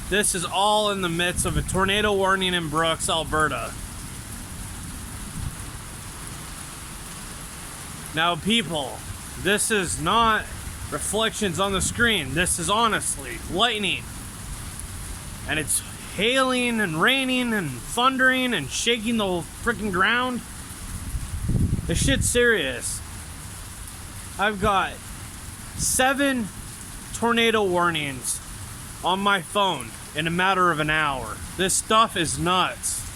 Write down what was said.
This is all in the midst of a tornado warning in Brooks, Alberta. Now people, this is not reflections on the screen. This is honestly lightning. And it's hailing and raining and thundering and shaking the freaking ground. This shit's serious. I've got 7 tornado warnings on my phone in a matter of an hour. This stuff is nuts.